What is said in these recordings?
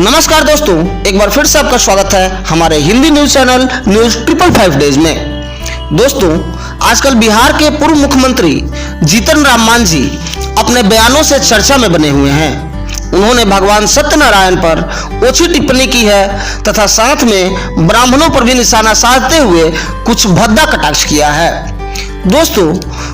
नमस्कार दोस्तों, एक बार फिर से आपका स्वागत है हमारे Hindi news channel news 555 days में। दोस्तों, आजकल बिहार के पूर्व मुख्यमंत्री जीतन राम मांझी अपने बयानों से चर्चा में बने हुए हैं। उन्होंने भगवान सत्यनारायण पर ओछी टिप्पणी की है तथा साथ में ब्राह्मणों पर भी निशाना साधते हुए कुछ भद्दा कटाक्ष किया है। दोस्तों,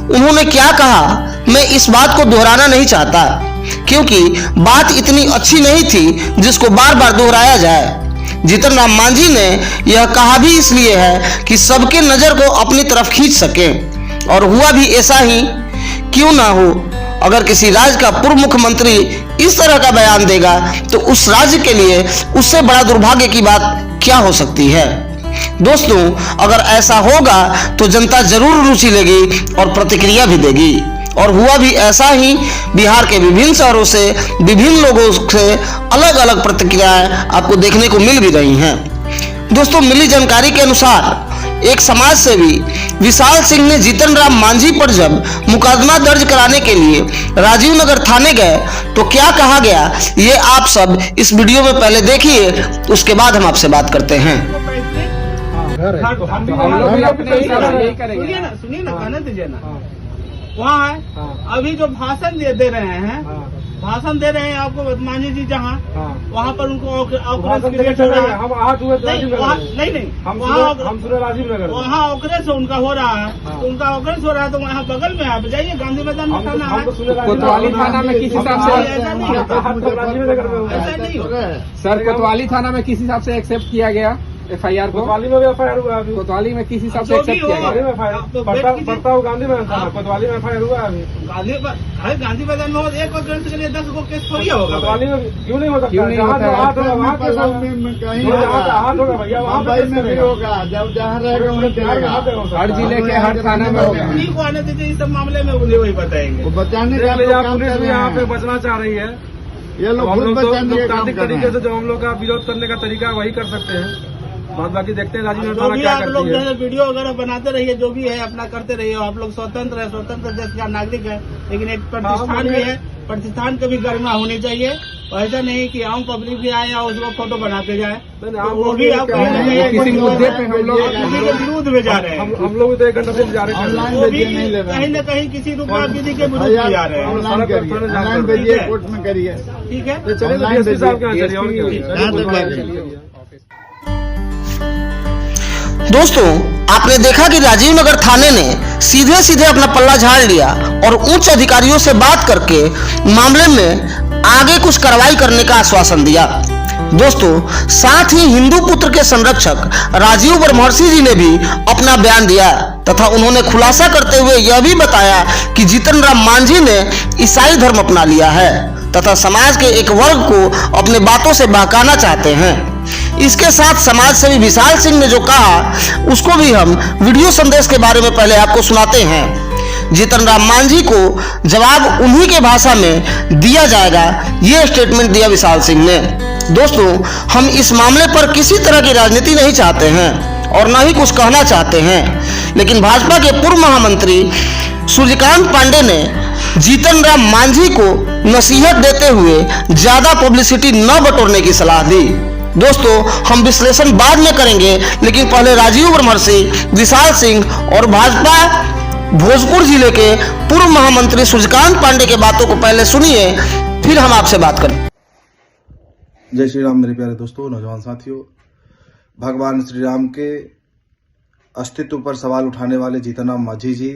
उन्होंने क्या कहा मैं इस बात को दोहराना नहीं चाहता, क्योंकि बात इतनी अच्छी नहीं थी जिसको बार बार दोहराया जाए। जीतन राम मांझी ने यह कहा भी इसलिए है कि सबके नजर को अपनी तरफ खींच सके, और हुआ भी ऐसा ही क्यों ना हो। अगर किसी राज्य का पूर्व मुख्यमंत्री इस तरह का बयान देगा तो उस राज्य के लिए उससे बड़ा दुर्भाग्य की बात क्या हो सकती है। दोस्तों, अगर ऐसा होगा तो जनता जरूर रुचि लेगी और प्रतिक्रिया भी देगी, और हुआ भी ऐसा ही। बिहार के विभिन्न शहरों से विभिन्न लोगों से अलग अलग प्रतिक्रियाएं आपको देखने को मिल भी रही हैं। दोस्तों, मिली जानकारी के अनुसार एक समाज सेवी विशाल सिंह ने जीतन राम मांझी पर जब मुकदमा दर्ज कराने के लिए राजीव नगर थाने गए तो क्या कहा गया, ये आप सब इस वीडियो में पहले देखिए, उसके बाद हम आपसे बात करते हैं। सुनिए ना, कहने दीजिए ना। वहाँ है अभी जो भाषण दे रहे हैं, भाषण दे रहे हैं आपको मांझी जी जहाँ, वहाँ पर उनको ऑकरेंस क्रिएट हो रहा है। हम आज हुए राजीव नगर, नहीं हम सुने राजीव नगर, वहाँ ऑकरेंस उनका हो रहा है, तो उनका ऑकरेंस हो रहा है, तो वहाँ बगल में आप जाइए, गांधी मैदान में थाना है। कोतवाली थाना में किस हिसाब से ऐसा नहीं होता, ऐसा नहीं होता सर। कोतवाली थाना में किस हिसाब से एक्सेप्ट किया गया FIR को? कोतवाली में भी FIR हुआ अभी। कोतवाली में किस हिसाब से एक्सेप्ट किया गया? पड़ता हो गांधी मैदान थाना, कोतवाली में FIR हुआ अभी। गांधी मैदान में एक ऑकरेंस के लिए 10 को केस थोड़ी होगा। कोतवाली में क्यों नहीं हो सकता? क्यों नहीं होता है? हाथ होगा भैया, वहाँ होगा, जब जहाँ रहेगा वहीं हर जिले के हर थाना में होगा। उन्हीं को आने दीजिए, इस सब मामले में उन्हें वही बताएंगे। बचाने का काम पुलिस कर भी रहे यहाँ पे हैं। बचना चाह रही है। ये लोग हम खुद लोग तो बचाने का काम लोकतांत्रिक कर रहे तरीके से हैं। जो हम लोग का विरोध करने का तरीका वही कर सकते हैं। बात बाकी देखते हैं राजीव नगर जो थाना भी क्या आप लोग करती जो है। है वीडियो वगैरह बनाते रहिए, जो भी है अपना करते रहिए। आप लोग स्वतंत्र है, स्वतंत्र देश का नागरिक है, लेकिन एक प्रतिष्ठान भी है, प्रतिष्ठान की भी गरिमा होनी चाहिए। ऐसा नहीं कि आम पब्लिक भी आए और उसको फोटो बनाते जाए, वो भी आप किसी मुद्दे पे हम लोग किसी के विरुद्ध में जा रहे हैं। हम लोग तो 1 घंटे से जा रहे हैं। वो भी कहीं न कहीं किसी रुपया विधि के विरुद्ध में जा रहे हैं। ऑनलाइन करिए, ऑनलाइन भेजिए, कोर्ट में करिए। ठीक है, चलिए तो DSP साहब के यहाँ चलिए, और क्या? दोस्तों, आपने देखा कि राजीव नगर थाने ने सीधे सीधे अपना पल्ला झाड़ लिया और उच्च अधिकारियों से बात करके मामले में आगे कुछ कार्रवाई करने का आश्वासन दिया। दोस्तों, साथ ही हिंदू पुत्र के संरक्षक राजीव ब्रह्मर्षि जी ने भी अपना बयान दिया तथा उन्होंने खुलासा करते हुए यह भी बताया कि जीतन राम मांझी ने ईसाई धर्म अपना लिया है तथा समाज के एक वर्ग को अपने बातों से बहकाना चाहते हैं। इसके साथ समाज सेवी विशाल सिंह ने जो कहा उसको भी हम वीडियो संदेश के बारे में पहले आपको सुनाते हैं। जीतन राम मांझी को जवाब उन्हीं के भाषा में दिया जाएगा, ये स्टेटमेंट दिया विशाल सिंह ने। दोस्तों, हम इस मामले पर किसी तरह की राजनीति नहीं चाहते हैं और न ही कुछ कहना चाहते हैं, लेकिन भाजपा के पूर्व महामंत्री सूर्यकांत पांडे ने जीतन राम मांझी को नसीहत देते हुए ज्यादा पब्लिसिटी न बटोरने की सलाह दी। दोस्तों, हम विश्लेषण बाद में करेंगे, लेकिन पहले राजीव ब्रह्मर्षि, विशाल सिंह और भाजपा भोजपुर जिले के पूर्व महामंत्री सूर्यकांत पांडे के बातों को पहले सुनिए, फिर हम आपसे बात करें। जय श्री राम मेरे प्यारे दोस्तों, नौजवान साथियों। भगवान श्री राम के अस्तित्व पर सवाल उठाने वाले जीतन राम मांझी जी,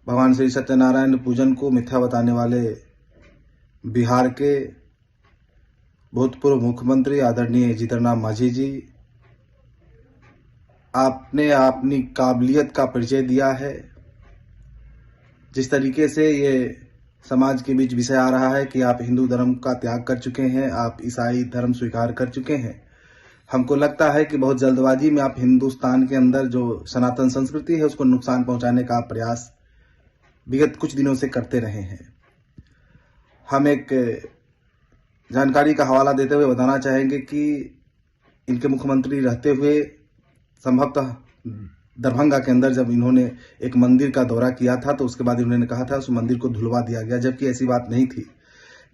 भगवान श्री सत्यनारायण पूजन को मिथ्या बताने वाले बिहार के भूतपूर्व मुख्यमंत्री आदरणीय जीतन राम मांझी जी, आपने अपनी काबिलियत का परिचय दिया है। जिस तरीके से ये समाज के बीच विषय आ रहा है कि आप हिंदू धर्म का त्याग कर चुके हैं, आप ईसाई धर्म स्वीकार कर चुके हैं, हमको लगता है कि बहुत जल्दबाजी में आप हिंदुस्तान के अंदर जो सनातन संस्कृति है उसको नुकसान पहुंचाने का प्रयास विगत कुछ दिनों से करते रहे हैं। हम एक जानकारी का हवाला देते हुए बताना चाहेंगे कि इनके मुख्यमंत्री रहते हुए संभवतः दरभंगा के अंदर जब इन्होंने एक मंदिर का दौरा किया था तो उसके बाद इन्होंने कहा था उस मंदिर को धुलवा दिया गया, जबकि ऐसी बात नहीं थी।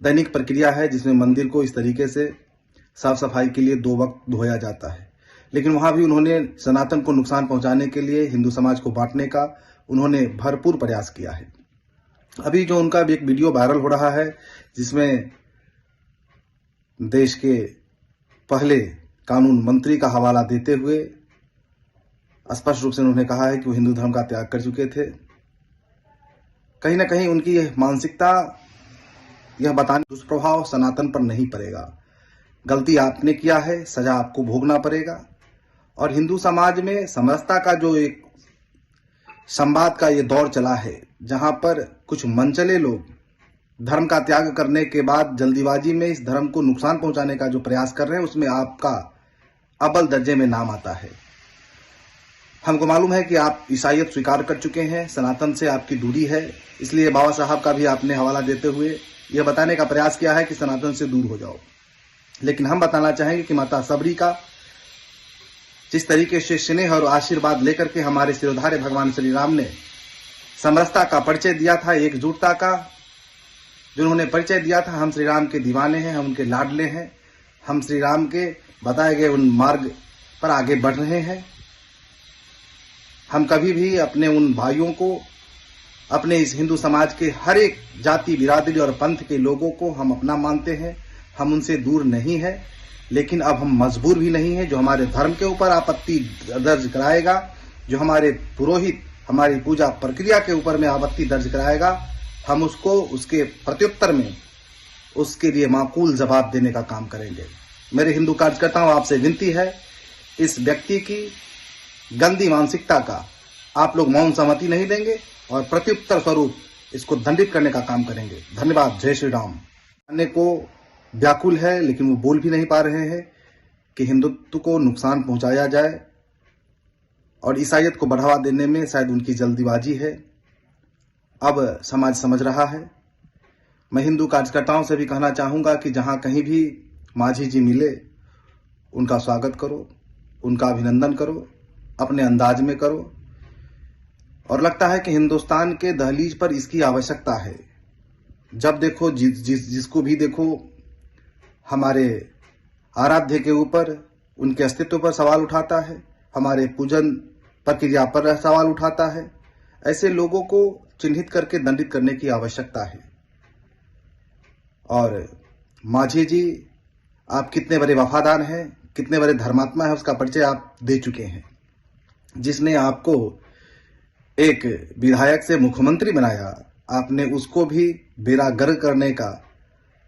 दैनिक प्रक्रिया है जिसमें मंदिर को इस तरीके से साफ सफाई के लिए 2 वक्त धोया जाता है, लेकिन वहां भी उन्होंने सनातन को नुकसान पहुंचाने के लिए, हिंदू समाज को बांटने का उन्होंने भरपूर प्रयास किया है। अभी जो उनका भी एक वीडियो वायरल हो रहा है जिसमें देश के पहले कानून मंत्री का हवाला देते हुए स्पष्ट रूप से उन्होंने कहा है कि वो हिंदू धर्म का त्याग कर चुके थे। कहीं ना कहीं उनकी यह मानसिकता यह बताने दुष्प्रभाव सनातन पर नहीं पड़ेगा। गलती आपने किया है, सजा आपको भोगना पड़ेगा। और हिंदू समाज में समरसता का जो एक संवाद का ये दौर चला है, जहां पर कुछ मनचले लोग धर्म का त्याग करने के बाद जल्दीबाजी में इस धर्म को नुकसान पहुंचाने का जो प्रयास कर रहे हैं, उसमें आपका अव्वल दर्जे में नाम आता है। हमको मालूम है कि आप ईसाईयत स्वीकार कर चुके हैं, सनातन से आपकी दूरी है, इसलिए बाबा साहब का भी आपने हवाला देते हुए यह बताने का प्रयास किया है कि सनातन से दूर हो जाओ। लेकिन हम बताना चाहेंगे कि माता सबरी का जिस तरीके से स्नेह और आशीर्वाद लेकर के हमारे सिरोधार्य भगवान श्री राम ने समरसता का परिचय दिया था, एकजुटता का जो उन्होंने परिचय दिया था, हम श्री राम के दीवाने हैं, हम उनके लाडले हैं, हम श्री राम के बताए गए उन मार्ग पर आगे बढ़ रहे हैं। हम कभी भी अपने उन भाइयों को, अपने इस हिंदू समाज के हर एक जाति बिरादरी और पंथ के लोगों को हम अपना मानते हैं, हम उनसे दूर नहीं है। लेकिन अब हम मजबूर भी नहीं है। जो हमारे धर्म के ऊपर आपत्ति दर्ज कराएगा, जो हमारे पुरोहित हमारी पूजा प्रक्रिया के ऊपर में आपत्ति दर्ज कराएगा, हम उसको उसके प्रत्युत्तर में उसके लिए माकूल जवाब देने का काम करेंगे। मेरे हिंदू कार्यकर्ताओं, आपसे विनती है, इस व्यक्ति की गंदी मानसिकता का आप लोग मौन सहमति नहीं देंगे और प्रत्युत्तर स्वरूप इसको दंडित करने का काम करेंगे। धन्यवाद। जय श्री राम। अन्य को व्याकुल है, लेकिन वो बोल भी नहीं पा रहे हैं कि हिंदुत्व को नुकसान पहुंचाया जाए और ईसाईयत को बढ़ावा देने में शायद उनकी जल्दीबाजी है। अब समाज समझ रहा है। मैं हिंदू कार्यकर्ताओं से भी कहना चाहूँगा कि जहाँ कहीं भी माझी जी मिले, उनका स्वागत करो, उनका अभिनंदन करो, अपने अंदाज में करो। और लगता है कि हिंदुस्तान के दहलीज पर इसकी आवश्यकता है। जब देखो जिसको भी देखो, हमारे आराध्य के ऊपर, उनके अस्तित्व पर सवाल उठाता है, हमारे पूजन प्रक्रिया पर सवाल उठाता है। ऐसे लोगों को चिन्हित करके दंडित करने की आवश्यकता है। और माझी जी, आप कितने बड़े वफादार हैं, कितने बड़े धर्मात्मा हैं, उसका परिचय आप दे चुके हैं। जिसने आपको एक विधायक से मुख्यमंत्री बनाया, आपने उसको भी बेड़ा गर्क करने का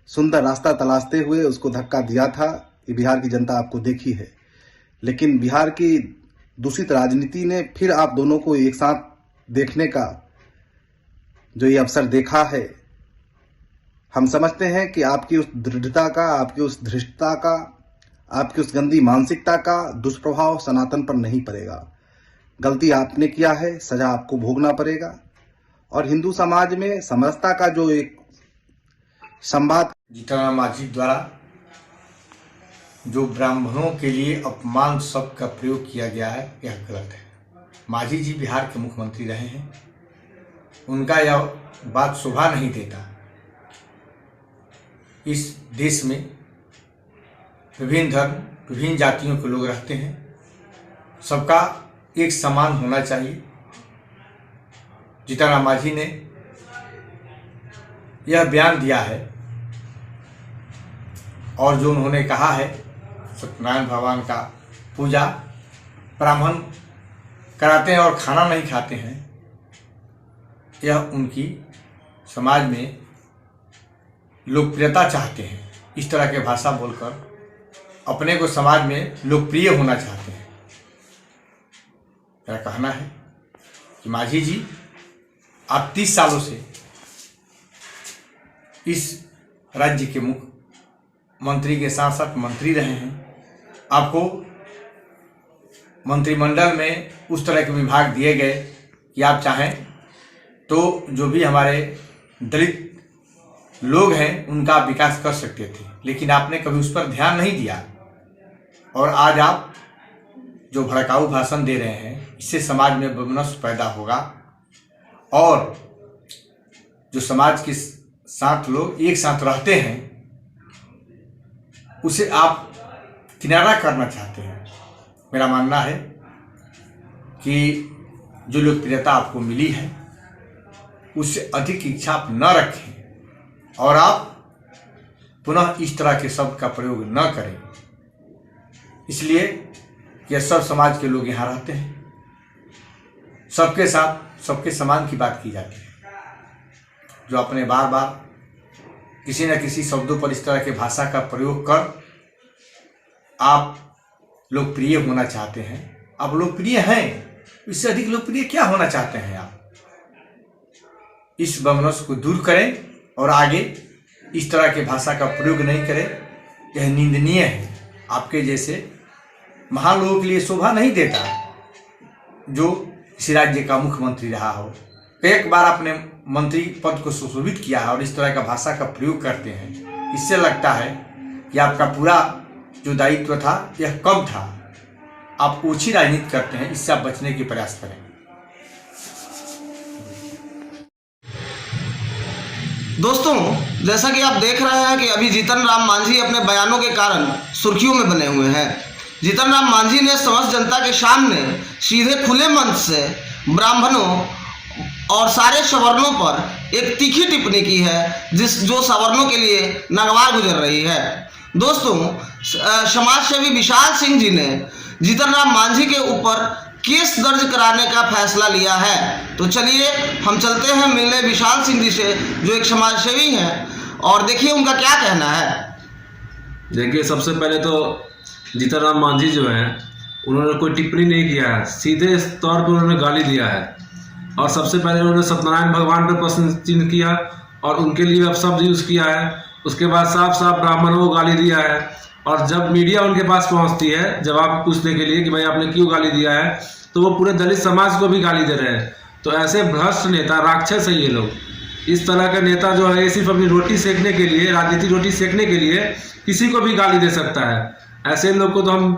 सुंदर रास्ता तलाशते हुए उसको धक्का दिया था। ये बिहार की जनता आपको देखी है। लेकिन बिहार की दूषित राजनीति ने फिर आप दोनों को एक साथ देखने का जो ये अवसर देखा है, हम समझते हैं कि आपकी उस दृढ़ता का, आपकी उस धृष्टता का, आपकी उस गंदी मानसिकता का दुष्प्रभाव सनातन पर नहीं पड़ेगा। गलती आपने किया है, सजा आपको भोगना पड़ेगा। और हिंदू समाज में समरसता का जो एक संवाद जीतन राम मांझी द्वारा जो ब्राह्मणों के लिए अपमान शब्द का प्रयोग किया गया है, यह गलत है। मांझी जी बिहार के मुख्यमंत्री रहे हैं, उनका यह बात शोभा नहीं देता। इस देश में विभिन्न धर्म, विभिन्न जातियों के लोग रहते हैं, सबका एक समान होना चाहिए। जीतन राम मांझी ने यह बयान दिया है और जो उन्होंने कहा है सत्यनारायण भगवान का पूजा ब्राह्मण कराते हैं और खाना नहीं खाते हैं, यह उनकी समाज में लोकप्रियता चाहते हैं। इस तरह के भाषा बोलकर अपने को समाज में लोकप्रिय होना चाहते हैं। मेरा कहना है कि मांझी जी, आप 30 सालों से इस राज्य के मुख्यमंत्री के साथ साथ मंत्री रहे हैं। आपको मंत्रिमंडल में उस तरह के विभाग दिए गए कि आप चाहें तो जो भी हमारे दलित लोग हैं उनका आप विकास कर सकते थे, लेकिन आपने कभी उस पर ध्यान नहीं दिया। और आज आप जो भड़काऊ भाषण दे रहे हैं, इससे समाज में वैमनस्य पैदा होगा और जो समाज के साथ लोग एक साथ रहते हैं उसे आप किनारा करना चाहते हैं। मेरा मानना है कि जो लोकप्रियता आपको मिली है उससे अधिक इच्छा आप न रखें और आप पुनः इस तरह के शब्द का प्रयोग न करें। इसलिए यह सब समाज के लोग यहाँ रहते हैं, सबके साथ सबके समान की बात की जाती है। जो अपने बार बार किसी न किसी शब्दों पर इस तरह के भाषा का प्रयोग कर आप लोकप्रिय होना चाहते हैं, आप लोकप्रिय हैं, इससे अधिक लोकप्रिय क्या होना चाहते हैं आप? इस वमनस्य को दूर करें और आगे इस तरह के भाषा का प्रयोग नहीं करें। यह निंदनीय है। आपके जैसे महान लोगों के लिए शोभा नहीं देता जो किसी राज्य का मुख्यमंत्री रहा हो, एक बार अपने मंत्री पद को सुशोभित किया है और इस तरह का भाषा का प्रयोग करते हैं। इससे लगता है कि आपका पूरा जो दायित्व था यह कम था, आप ओछी राजनीति करते हैं। इससे आप बचने की प्रयास करें। दोस्तों, जैसा कि आप देख रहे हैं कि अभी जीतन राम मांझी अपने बयानों के कारण सुर्खियों में बने हुए हैं। जीतन राम मांझी ने समस्त जनता के सामने सीधे खुले मंच से ब्राह्मणों और सारे सवर्णों पर एक तीखी टिप्पणी की है जो सवर्णों के लिए नागवार गुजर रही है। दोस्तों, समाज सेवी विशाल सिंह जी ने जीतन राम मांझी के ऊपर केस दर्ज कराने का फैसला लिया है। तो चलिए हम चलते हैं मिलने विशाल सिंह जी से, जो एक समाज सेवी हैं, और देखिए उनका क्या कहना है। देखिए, सबसे पहले तो जीतन राम मांझी जो हैं उन्होंने कोई टिप्पणी नहीं किया है, सीधे तौर पर उन्होंने गाली दिया है। और सबसे पहले उन्होंने सत्यनारायण भगवान पर प्रश्न चिन्ह किया और उनके लिए अपशब्द यूज़ किया है। उसके बाद साफ साफ ब्राह्मणों को गाली दिया है। और जब मीडिया उनके पास पहुंचती है जवाब पूछने के लिए कि भाई आपने क्यों गाली दिया है, तो वो पूरे दलित समाज को भी गाली दे रहे हैं। तो ऐसे भ्रष्ट नेता, राक्षस है ये लोग। इस तरह का नेता जो है सिर्फ अपनी रोटी सेकने के लिए, राजनीतिक रोटी सेकने के लिए किसी को भी गाली दे सकता है। ऐसे लोग को तो हम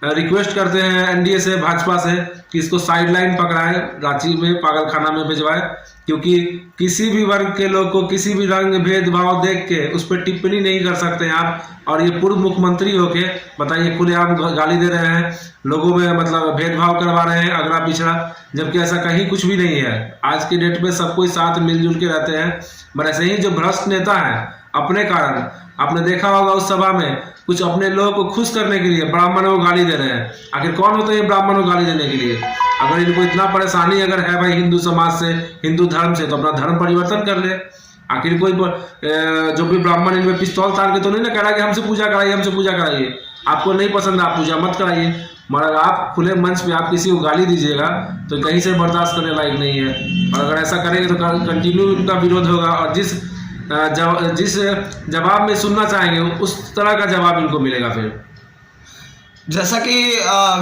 रिक्वेस्ट करते हैं एनडीए से, भाजपा से, कि इसको साइडलाइन पकड़ाएं, रांची में पागलखाना में भिजवाएं। क्योंकि किसी भी वर्ग के लोग को किसी भी रंग भेदभाव देख के उस पर टिप्पणी नहीं कर सकते हैं आप। और ये पूर्व मुख्यमंत्री होके बताइए खुलेआम गाली दे रहे हैं, लोगों में मतलब भेदभाव करवा रहे हैं, अगड़ा पिछड़ा, जबकि ऐसा कहीं कुछ भी नहीं है। आज के डेट में सब कोई साथ मिलजुल के रहते हैं। पर ऐसे ही जो भ्रष्ट नेता हैं, अपने कारण आपने देखा होगा उस सभा में कुछ अपने लोगों को खुश करने के लिए ब्राह्मणों को गाली दे रहे हैं। आखिर कौन होते हैं ब्राह्मणों को गाली देने के लिए? अगर इनको इतना परेशानी अगर है भाई हिंदू समाज से, हिंदू धर्म से, तो अपना धर्म परिवर्तन कर ले। आखिर कोई जो भी ब्राह्मण इनमें पिस्तौल तार के तो नहीं ना कह रहा कि हमसे पूजा कराइए, हमसे पूजा कराइए। आपको नहीं पसंद, आप पूजा मत कराइए। मगर आप खुले मंच पे आप किसी को गाली दीजिएगा तो कहीं से बर्दाश्त करने लायक नहीं है। और अगर ऐसा करेंगे तो कंटिन्यू उनका विरोध होगा और जिस जवाब में सुनना चाहेंगे उस तरह का जवाब इनको मिलेगा। फिर जैसा कि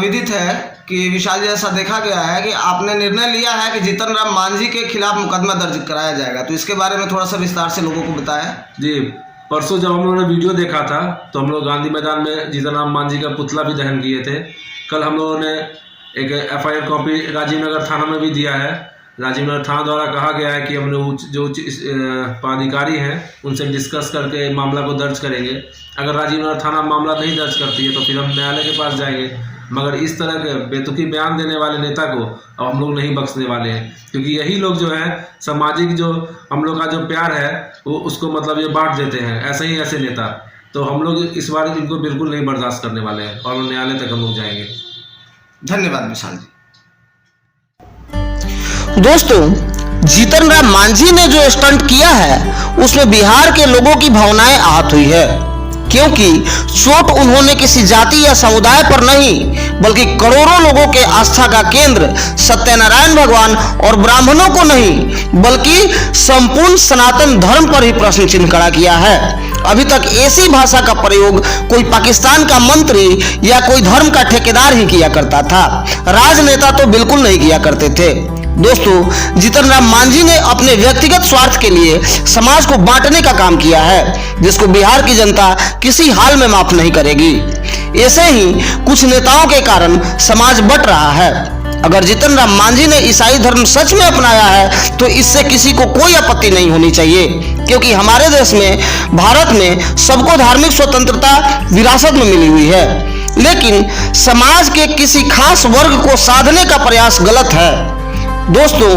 विदित है कि विशाल जी, ऐसा देखा गया है कि आपने निर्णय लिया है कि जीतन राम मांझी के खिलाफ मुकदमा दर्ज कराया जाएगा, तो इसके बारे में थोड़ा सा विस्तार से लोगों को बताएं। जी, परसों जब हम लोगों ने वीडियो देखा था तो हम लोग गांधी मैदान में जीतन राम मांझी का पुतला भी दहन किए थे। कल हम लोगों ने एक FIR कॉपी राजीव नगर थाना में भी दिया है। राजीव नगर थाना द्वारा कहा गया है कि हम लोग जो पदाधिकारी हैं उनसे डिस्कस करके मामला को दर्ज करेंगे। अगर राजीव नगर थाना मामला नहीं दर्ज करती है तो फिर हम न्यायालय के पास जाएंगे। मगर इस तरह के बेतुकी बयान देने वाले नेता को अब हम लोग नहीं बख्शने वाले हैं, क्योंकि यही लोग जो है सामाजिक जो हम लोग का जो प्यार है वो उसको मतलब ये बांट देते हैं। ऐसे ही ऐसे नेता, तो हम लोग इस बार इनको बिल्कुल नहीं बर्दाश्त करने वाले हैं और न्यायालय तक हम लोग जाएंगे। धन्यवाद विशाल जी। दोस्तों, जीतन राम मांझी ने जो स्टंट किया है उसमें बिहार के लोगों की भावनाएं आहत हुई है, क्योंकि चोट उन्होंने किसी जाति या समुदाय पर नहीं बल्कि करोड़ों लोगों के आस्था का केंद्र सत्यनारायण भगवान और ब्राह्मणों को नहीं बल्कि संपूर्ण सनातन धर्म पर ही प्रश्न चिन्ह खड़ा किया है। अभी तक ऐसी भाषा का प्रयोग कोई पाकिस्तान का मंत्री या कोई धर्म का ठेकेदार ही किया करता था, राजनेता तो बिल्कुल नहीं किया करते थे। दोस्तों, जीतन राम मांझी ने अपने व्यक्तिगत स्वार्थ के लिए समाज को बांटने का काम किया है, जिसको बिहार की जनता किसी हाल में माफ नहीं करेगी। ऐसे ही कुछ नेताओं के कारण समाज बट रहा है। अगर जीतन राम मांझी ने ईसाई धर्म सच में अपनाया है तो इससे किसी को कोई आपत्ति नहीं होनी चाहिए, क्योंकि हमारे देश में, भारत में सबको धार्मिक स्वतंत्रता विरासत में मिली हुई है। लेकिन समाज के किसी खास वर्ग को साधने का प्रयास गलत है। दोस्तों,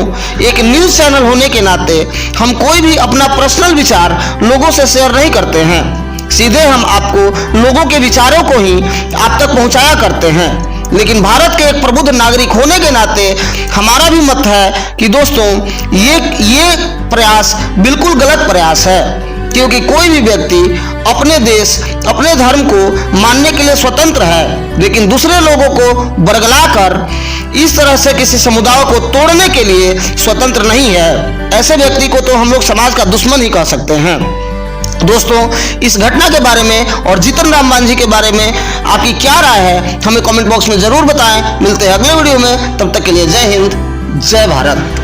एक न्यूज चैनल होने के नाते हम कोई भी अपना पर्सनल विचार लोगों से शेयर नहीं करते हैं। सीधे हम आपको लोगों के विचारों को ही आप तक पहुंचाया करते हैं। लेकिन भारत के एक प्रबुद्ध नागरिक होने के नाते हमारा भी मत है कि दोस्तों ये प्रयास बिल्कुल गलत प्रयास है, क्योंकि कोई भी व्यक्ति अपने देश अपने धर्म को मानने के लिए स्वतंत्र है, लेकिन दूसरे लोगों को बरगलाकर इस तरह से किसी समुदाय को तोड़ने के लिए स्वतंत्र नहीं है। ऐसे व्यक्ति को तो हम लोग समाज का दुश्मन ही कह सकते हैं। दोस्तों, इस घटना के बारे में और जीतन राम मांझी के बारे में आपकी क्या राय है, हमें कमेंट बॉक्स में जरूर बताएं। मिलते हैं अगले वीडियो में, तब तक के लिए जय हिंद, जय भारत।